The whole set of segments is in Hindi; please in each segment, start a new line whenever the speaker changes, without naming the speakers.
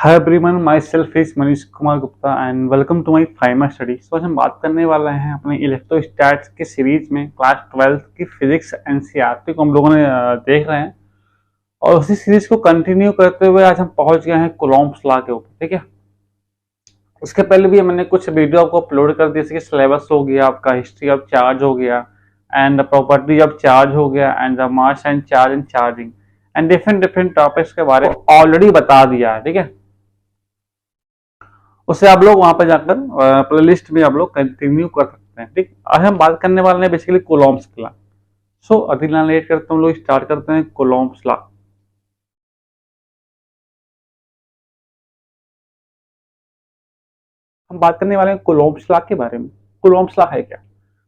Hi everyone, myself is Manish Kumar Gupta and welcome to my फाइमा स्टडी। तो आज हम बात करने वाले हैं अपने इलेक्ट्रोस्टैट्स के सीरीज में क्लास 12th की फिजिक्स एनसीईआरटी को हम लोगों ने देख रहे हैं। और उसी सीरीज को कंटिन्यू करते हुए आज हम पहुंच गए हैं कूलॉम्ब्स लॉ के ऊपर। ठीक है, उसके पहले भी मैंने कुछ वीडियो आपको अपलोड कर दिया, जैसे कि सिलेबस हो गया, आपका हिस्ट्री ऑफ चार्ज हो गया एंड प्रॉपर्टी ऑफ चार्ज हो गया and the mass and charge and charging and different different topics के बारे में ऑलरेडी बता दिया है। ठीक है, उसे आप लोग वहां पर जाकर प्लेलिस्ट में आप लोग कंटिन्यू कर सकते हैं। ठीक, आज हम बात करने वाले हैं बेसिकली कूलॉम्ब्स लॉ। सो अधिक ना लेट करते हम लोग स्टार्ट करते हैं कूलॉम्ब्स लॉ। हम बात करने वाले हैं कूलॉम्ब्स लॉ के बारे में। कूलॉम्ब्स लॉ है क्या?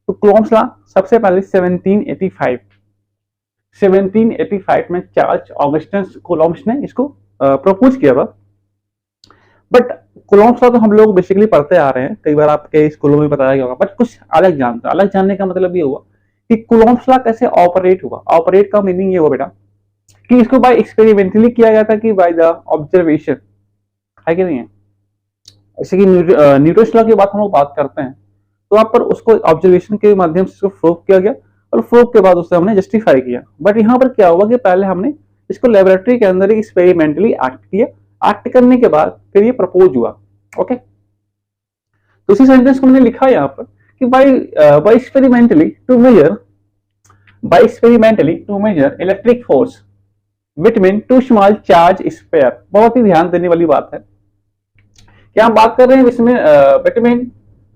तो कूलॉम्ब्स लॉ सबसे पहले 1785 में चार्ल्स ऑगस्टस कूलॉम्ब्स ने इसको प्रपोज किया था। बट कूलॉम्ब्स लॉ तो हम लोग बेसिकली पढ़ते आ रहे हैं, कई बार आपके स्कूलों में बताया गया होगा, बट कुछ अलग जानते हैं। अलग जानने का मतलब ये हुआ कि कूलॉम्ब्स लॉ कैसे ऑपरेट हुआ। ऑपरेट का मीनिंग ये हुआ बेटा कि इसको बाय एक्सपेरिमेंटली किया गया था, कि बाय द ऑब्जर्वेशन, है कि नहीं है। जैसे कि न्यूटन्स लॉ की बात हम लोग बात करते हैं, तो वहां पर उसको ऑब्जर्वेशन के माध्यम से इसको प्रूव किया गया और प्रूव के बाद उससे हमने जस्टिफाई किया। बट यहाँ पर क्या हुआ कि पहले हमने इसको लेबोरेटरी के अंदर एक्सपेरिमेंटली एक्ट किया। एक्ट करने के बाद फिर ये प्रपोज हुआ। ओके, तो इसी सेंटेंस को मैंने लिखा यहाँ पर कि by experimentally to measure electric force between two small charge sphere. बहुत ही ध्यान देने वाली बात है कि हम बात कर रहे हैं इसमें between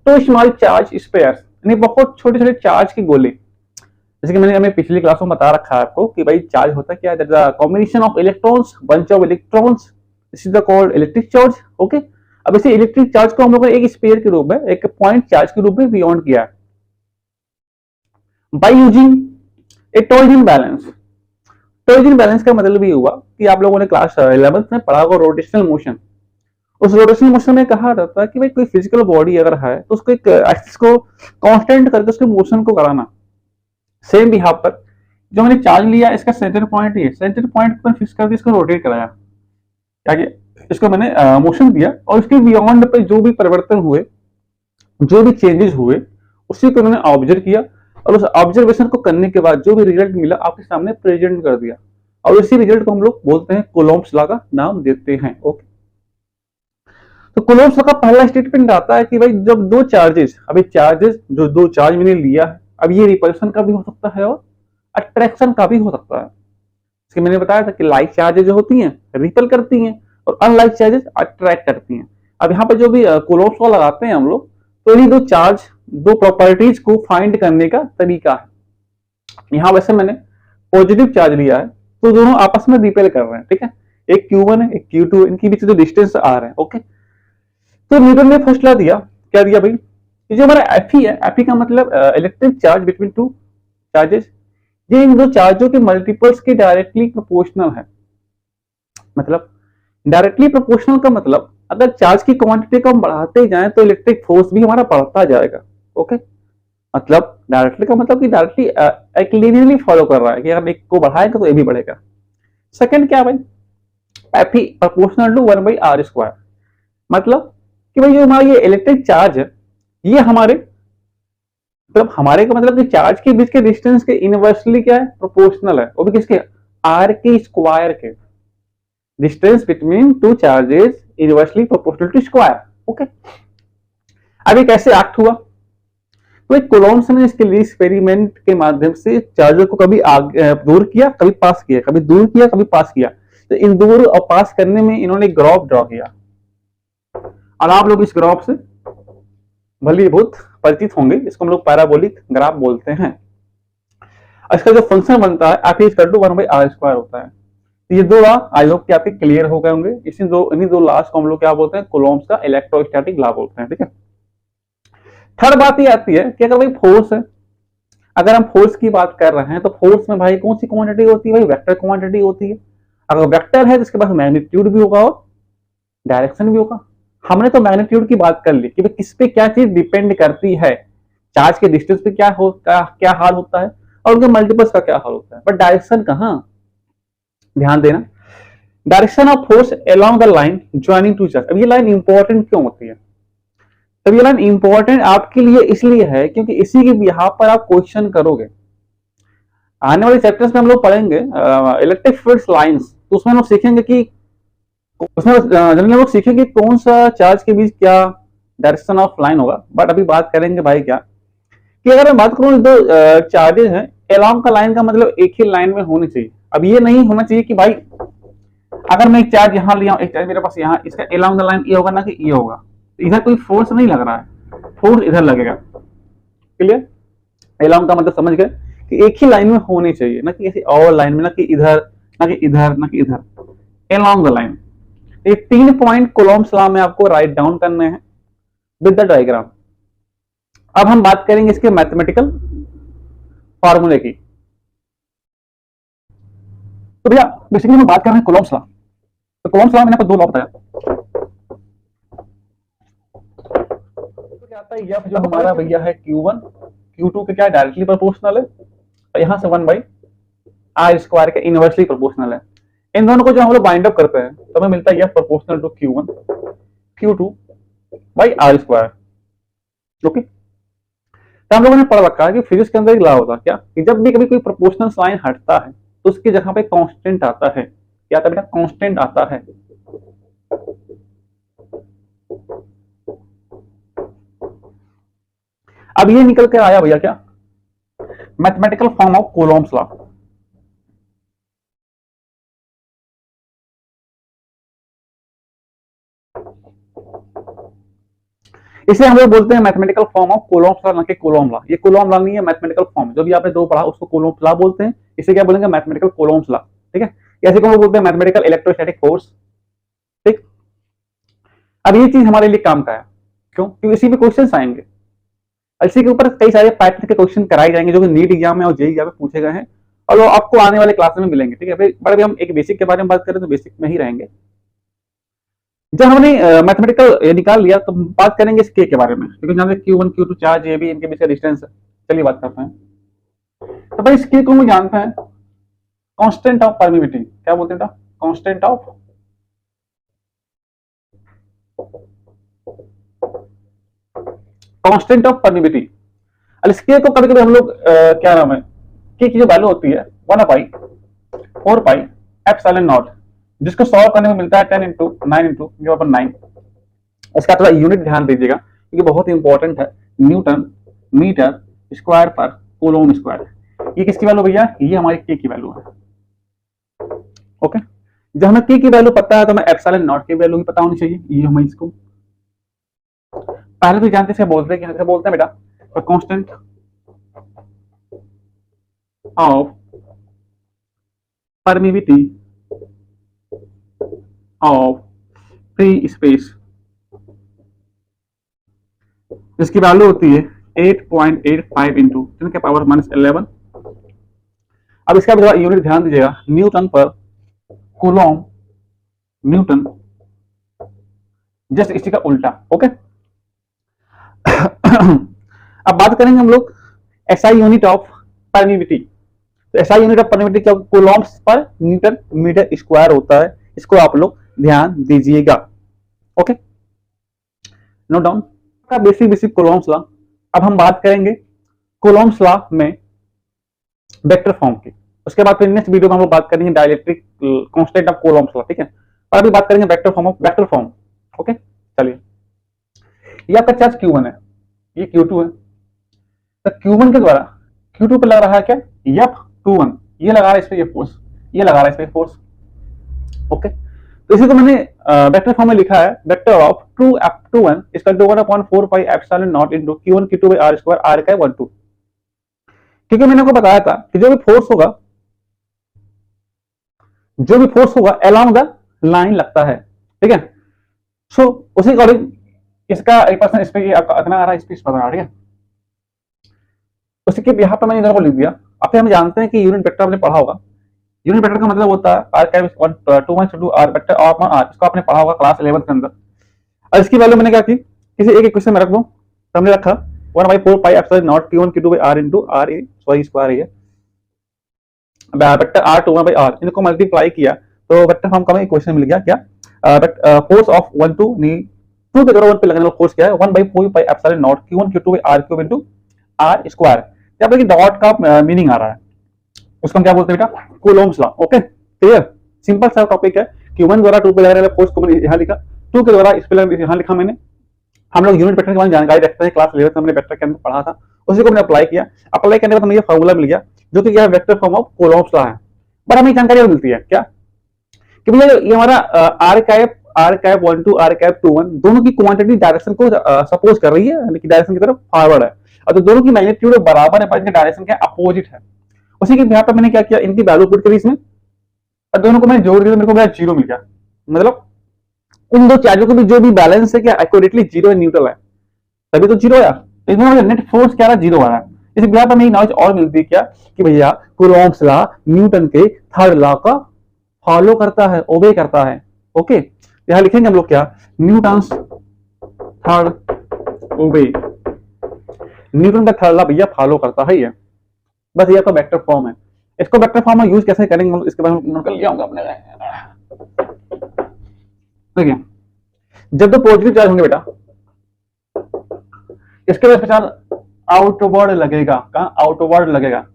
two small charge sphere, यानी बहुत छोटे छोटे चार्ज के गोले। जैसे कि मैंने हमें पिछली क्लास में बता रखा है आपको कि भाई चार्ज होता क्या है, combination of electrons, bunch of electrons, this is the called electric charge. Okay, अब इसे इलेक्ट्रिक चार्ज को हम लोग एक स्पेयर के रूप में, एक पॉइंट चार्ज के रूप में बियॉन्ड किया है by using A torsion balance. Torsion balance का मतलब ये हुआ कि आप लोगों ने क्लास 11th में पढ़ा होगा रोटेशनल मोशन। उस रोटेशनल मोशन में कहा जाता है कि भाई कोई फिजिकल बॉडी अगर है तो उसको एक एक्सिस को कांस्टेंट करके उसके मोशन को कराना। सेम भी यहाँ पर जो मैंने चार्ज लिया, इसका सेंटर पॉइंट, ये सेंटर पॉइंट पर फिक्स करके इसको रोटेट कराया, आगे इसको मैंने मोशन दिया और उसके बियॉन्ड पे जो भी परिवर्तन हुए, जो भी चेंजेस हुए, उसी को मैंने ऑब्जर्व किया और उस ऑब्जर्वेशन को करने के बाद जो भी रिजल्ट मिला आपके सामने प्रेजेंट कर दिया और उसी रिजल्ट को हम लोग बोलते हैं कूलॉम्ब्स लॉ का नाम देते हैं। ओके, तो कूलॉम्ब्स लॉ का पहला स्टेटमेंट आता है कि भाई जब दो चार्जेस, अभी चार्जेस जो दो चार्ज मैंने लिया है, अब ये रिपल्सन का भी हो सकता है और अट्रैक्शन का भी हो सकता है। इसके मैंने बताया था कि लाइक चार्जेस जो होती हैं रिपल करती हैं और अनलाइक चार्जेस अट्रैक्ट करती हैं। अब यहाँ पे जो भी कूलॉम्ब्स लॉ लगाते हैं हम लोग, तो ये दो चार्ज, दो प्रॉपर्टीज को फाइंड करने का तरीका है। यहाँ वैसे मैंने पॉजिटिव चार्ज लिया है तो दोनों आपस में रिपेल कर रहे हैं। ठीक है, एक Q1 है, एक Q2, इनके बीच जो डिस्टेंस आ रहे हैं। ओके, तो न्यूटन ने फर्स्ट लॉ दिया, क्या दिया भाई, जो हमारा Fe है, Fe का मतलब electric charge between two charges, ये इन दो चार्जों के मल्टीपल्स के डायरेक्टली प्रोपोर्शनल है। मतलब डायरेक्टली प्रोपोर्शनल का मतलब अगर चार्ज की क्वांटिटी को हम बढ़ाते जाएं तो इलेक्ट्रिक फोर्स भी हमारा बढ़ता जाएगा। ओके, मतलब डायरेक्टली का मतलब कि डायरेक्टली एक लीनियरली फॉलो कर रहा है कि अगर एक को बढ़ाएगा तो ये भी बढ़ेगा। सेकंड क्या भाई, Fe प्रोपोर्शनल टू 1/r², मतलब कि भाई जो हमारा ये इलेक्ट्रिक चार्ज है, ये हमारे मतलब हमारे का मतलब कि चार्ज के बीच के डिस्टेंस के इनवर्सली क्या है, प्रोपोर्शनल है, वो भी किसके, r के स्क्वायर के। Distance between two charges inversely proportional to square. Okay, अब ये कैसे एक्ट हुआ, तो एक कूलॉम्ब्स ने इसके लिए एक्सपेरिमेंट के माध्यम से चार्जर को कभी दूर किया, कभी पास किया, कभी दूर किया, कभी पास किया। तो इन दूर और पास करने में इन्होंने ग्राफ ड्रॉ किया और आप लोग इस ग्राफ से भली बहुत परिचित होंगे। इसको हम लोग पैराबोलिक ग्राफ बोलते हैं। इसका जो फंक्शन बनता है F = 1/r² होता है। तो ये दो लॉ आई होप कि आपके क्लियर हो गए होंगे। इन्हीं दो लॉस को हम लोग क्या बोलते हैं, कूलॉम्ब्स का इलेक्ट्रोस्टैटिक लॉ बोलते हैं। ठीक है, थर्ड बात ये आती है कि अगर भाई फोर्स है, अगर हम फोर्स की बात कर रहे हैं तो फोर्स में भाई कौन सी क्वांटिटी होती है, भाई वेक्टर क्वांटिटी होती है। अगर वेक्टर है तो इसके पास मैग्नीट्यूड भी होगा और डायरेक्शन भी होगा। हमने तो मैग्नीट्यूड की बात कर ली कि भाई किस पे क्या चीज डिपेंड करती है, चार्ज के डिस्टेंस पे क्या हाल होता है और उनके मल्टीपल्स का क्या हाल होता है, बट डायरेक्शन कहाँ, ध्यान देना। Direction of force along the line joining two charge. अब ये लाइन इंपॉर्टेंट क्यों होती है? तब ये लाइन इंपॉर्टेंट आपके लिए इसलिए है क्योंकि इसी के बिहाफ पर आप क्वेश्चन करोगे। आने वाले चैप्टर्स में हम लोग पढ़ेंगे इलेक्ट्रिक फील्ड लाइंस, तो उसमें हम लोग सीखेंगे कि उसमें जनरली हम लोग सीखेंगे कौन सा चार्ज के बीच क्या डायरेक्शन ऑफ लाइन होगा। बट अभी बात करेंगे भाई क्या कि अगर मैं बात करूं दो चार्जेस हैं अलोंग का लाइन का मतलब एक ही लाइन में होनी चाहिए। अब ये नहीं होना चाहिए कि भाई अगर मैं एक चार्ज यहाँ लिया, एक चार्ज मेरे पास यहाँ, इसका अलोंग द लाइन ये होगा ना कि ये होगा, इधर कोई फोर्स नहीं लग रहा है, फोर्स इधर लगेगा। क्लियर? अलोंग का मतलब समझ गए कि एक ही लाइन में होनी चाहिए, ना कि किसी और लाइन में, ना कि इधर ना कि इधर ना कि इधर, अलोंग द लाइन। ये 3 पॉइंट कूलॉम्स लॉ में आपको राइट डाउन करने हैं विद द डायग्राम। अब हम बात करेंगे इसके मैथमेटिकल फॉर्मूले की। तो भैया बेसिकली हम बात कर रहे हैं कूलॉम्स लॉ। तो कूलॉम्स लॉ मैंने आपको 2 लॉ बताया। तो क्या आता है, यह जो हमारा भैया है Q1 Q2 के क्या डायरेक्टली प्रोपोर्शनल है, और यहां से 1/r² के इनवर्सली प्रोपोर्शनल है। इन दोनों को जो हम लोग बाइंड अप करते हैं तो हमें मिलता है यह proportional to Q1 Q2/r²। Okay, तो हम लोगों ने पढ़ रखा है कि फिजिक्स के अंदर एक लॉ होता है क्या कि जब भी कभी कोई प्रोपोर्शनल लाइन हटता है तो उसकी जगह पे कांस्टेंट आता है। क्या आता है बेटा? कांस्टेंट आता है। अब ये निकल कर आया भैया क्या mathematical form of Coulomb's law. इसे हम लोग बोलते हैं mathematical form of Coulomb's law, ना कि कूलॉम लॉ। ये कूलॉम लॉ नहीं है, मैथमेटिकल फॉर्म। जो भी आपने 2 पढ़ा उसको कूलॉम्स लॉ बोलते हैं, इसे क्या बोलेंगे? Mathematical Coulomb's law. ठीक है, ऐसे को हम बोलते हैं मैथमेटिकल इलेक्ट्रोस्टैटिक फोर्स। ठीक, अब ये चीज हमारे लिए काम का है। क्यों? क्योंकि इसी में क्वेश्चन आएंगे, इसी के ऊपर कई सारे पैटर्न के क्वेश्चन कराए जाएंगे जो कि नीट एग्जाम में और जेईई एग्जाम में पूछे गए हैं, और वो आपको आने वाले क्लास में मिलेंगे। ठीक है, बट अभी हम एक बेसिक के बारे में बात करें तो बेसिक में ही रहेंगे। जब हमने मैथमेटिकल निकाल लिया तो बात करेंगे इस के बारे में, क्योंकि जहां Q1 Q2 चार्ज ये भी इनके बीच का डिस्टेंस है। चलिए बात करते हैं। तो भाई इस के को हम जानते हैं कांस्टेंट ऑफ परमिटिविटी। क्या बोलते हैं? Constant of permittivity. और इस के को कभी कभी हम लोग क्या नाम है के की जो वैल्यू होती है 1/4πε0, जिसको सॉल्व करने में मिलता है 10 × 9 इसका थोड़ा यूनिट ध्यान दीजिएगा क्योंकि बहुत इंपॉर्टेंट है। न्यूटन मीटर स्क्वायर पर कूलॉम स्क्वायर। ये किसकी वैल्यू भैया? ये हमारी के की वैल्यू है। ओके, जब हमें के की वैल्यू पता है तो हमें ε0 की वैल्यू भी पता होनी चाहिए। ये हमें इसको पहले तो जानते से बोलते हैं बेटा constant of permittivity of free space, जिसकी वैल्यू होती है 8.85 इंटू 10⁻11। अब इसका भी थोड़ा यूनिट ध्यान दीजिएगा, न्यूटन पर कूलॉम, न्यूटन जस्ट इसी का उल्टा। ओके, अब बात करेंगे हम लोग एसआई यूनिट ऑफ परमिटिविटी। तो एसआई यूनिट ऑफ परमिटिविटी क्या? कूलॉम्स पर न्यूटन मीटर स्क्वायर होता है। इसको आप लोग ध्यान दीजिएगा। ओके, नोट डाउन का बेसिक कूलॉम्स लॉ। अब हम बात करेंगे कूलॉम्स लॉ में वेक्टर फॉर्म की। उसके बाद फिर नेक्स्ट वीडियो में हम लोग बात करेंगे dielectric constant of Coulomb's law. ठीक है, और अभी बात करेंगे vector form of vector form. Okay, चलिए, ये आपका चार्ज Q1 है, ये Q2 है। तो Q1 के द्वारा Q2 पे लग रहा है क्या? F21। ये लगा रहा है इस पे ये फोर्स, ये लगा रहा है इस पे फोर्स। ओके, तो इसी को मैंने वेक्टर फॉर्म में लिखा है वेक्टर ऑफ 2F21 इसका 1/4πε0 इंटू Q1 Q2/r², r का 1 2। क्योंकि मैंने आपको बताया था कि जो भी फोर्स होगा अलोंग द लाइन लगता है। ठीक है, सो उसी अकॉर्डिंग इसका 1% इस पे इतना आ रहा है, इस पे इस पर आ रहा है। ठीक है, उसी के यहाँ पे मैंने इधर को लिख दिया। अब हम जानते हैं कि यूनिट वेक्टर आपने पढ़ा होगा। यूनिट वेक्टर का मतलब होता है r² वेक्टर ऑफ r। इसको आपने पढ़ा होगा क्लास 11 के अंदर। और इसकी वैल्यू मैंने क्या की, किसी एक क्वेश्चन में रख दूं तो हमने रखा 1/4πε0 Q1 Q2/r इंटू r² है वेक्टर r21/r। इनको मल्टीप्लाई किया तो वेक्टर फॉर्म का हमें क्वेश्चन मिल गया क्या, फोर्स ऑफ 1 टू नी 2 के द्वारा 1 पे लगने वाला फोर्स क्या है 1/4 pi epsilon not q1 q2 by r cube into r square. यहाँ पे डॉट का मीनिंग आ रहा है, उसको हम क्या बोलते हैं बेटा, कूलोम्स लॉ। ओके क्लियर, सिंपल सा टॉपिक है कि 1 द्वारा 2 पे लगने वाला फोर्स को मैंने यहाँ लिखा, 2 के द्वारा इस पे यहाँ लिखा मैंने। हम लोग यूनिट वेक्टर के बारे में जानकारी रखते हैं, क्लास 11 में हमने वेक्टर के अंदर पढ़ा था, उसी को मैंने अप्लाई किया। अप्लाई करने के बाद हमें ये फॉर्मूला मिल गया जो कि यह वेक्टर फॉर्म ऑफ कूलोम्स लॉ है। बट हमें जानकारी और मिलती है क्या कि भैया ये हमारा R cap 1 to R cap 2 1 दोनों की क्वांटिटी डायरेक्शन को सपोज कर रही है, यानी कि डायरेक्शन की तरफ फॉरवर्ड है, और तो दोनों की मैग्नीट्यूड बराबर है पर इनका डायरेक्शन क्या अपोजिट है। उसी के यहाँ पे मैंने क्या किया, इनकी वैल्यू पुट करी इसमें और दोनों को मैंने जोड़ दिया, मेरे को मेरा जीरो मिल गया। मतलब उन दो चार्जों के बीच जो भी बैलेंस है क्या एक्यूरेटली जीरो है, न्यूट्रल है, तभी तो जीरो आया। तो इसमें नेट फोर्स क्या रहा, जीरो आ रहा है। इस बिहार पर हमें नॉलेज और मिलती है क्या कि भैया कूलॉम्स लॉ न्यूटन के थर्ड लॉ का फॉलो करता है, ओबे करता है। ओके यहां लिखेंगे हम लोग क्या, न्यूटन्स थर्ड ओबे, न्यूटन का थर्ड लॉ भैया फॉलो करता है ये। बस ये तो वेक्टर फॉर्म है, इसको वेक्टर फॉर्म में यूज कैसे करेंगे इसके बारे में नोट कर लिया होगा आपने। देखिए जब तो पॉजिटिव चार्ज होंगे बेटा, इसके बाद पहचान आउटवर्ड लगेगा, कहां आउटवर्ड लगेगा,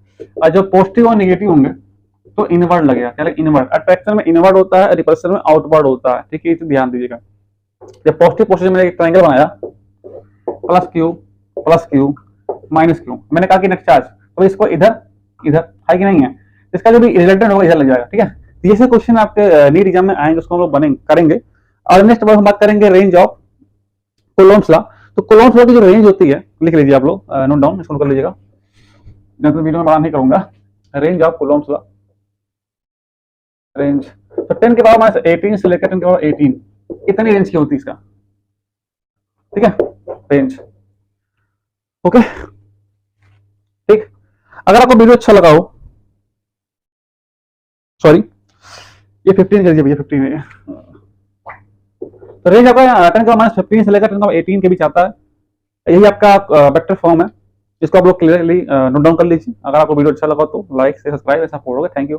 और जब पॉजिटिव और नेगेटिव होंगे तो इनवर्ड लगेगा। क्या इनवर्ड, अट्रैक्शन में इनवर्ड होता है, रिपल्सन में आउटवर्ड होता है। ठीक है इसे ध्यान दीजिएगा। जब पॉजिटिव पोजीशन में एक ट्रायंगल बनाया प्लस क्यू माइनस क्यू, मैंने कहा कि नेक्स्ट चार्ज, तो इसको इधर इधर है कि नहीं है, इसका जो भी रिजल्टेंट होगा इधर लग जाएगा। ठीक है ये से क्वेश्चन आपके नीट एग्जाम में आएंगे, उसको हम लोग बनेंगे करेंगे। और नेक्स्ट बार हम बात करेंगे रेंज ऑफ कूलॉम्स लॉ। तो कूलॉम्स लॉ की जो रेंज होती है लिख लीजिए आप लोग, नोट डाउन इसको कर लीजिएगा, मैं तो वीडियो में बड़ा नहीं करूंगा। Range of Coulomb's law, range तो 10 के पावर -18 से लेकर 10 के पावर 18 इतनी रेंज की होती है इसका। ठीक है रेंज। ओके ठीक, अगर आपको वीडियो अच्छा लगा हो, सॉरी ये 15 कर दीजिए भैया, 15 है। तो रेंज आपका 10 का -15 से लेकर 10 का 18 के बीच आता है। यही आपका वेक्टर फॉर्म है, इसको आप लोग क्लियरली नोट डाउन कर लीजिए। अगर आपको वीडियो अच्छा लगा तो लाइक से सब्सक्राइब ऐसा करोगे। Thank you.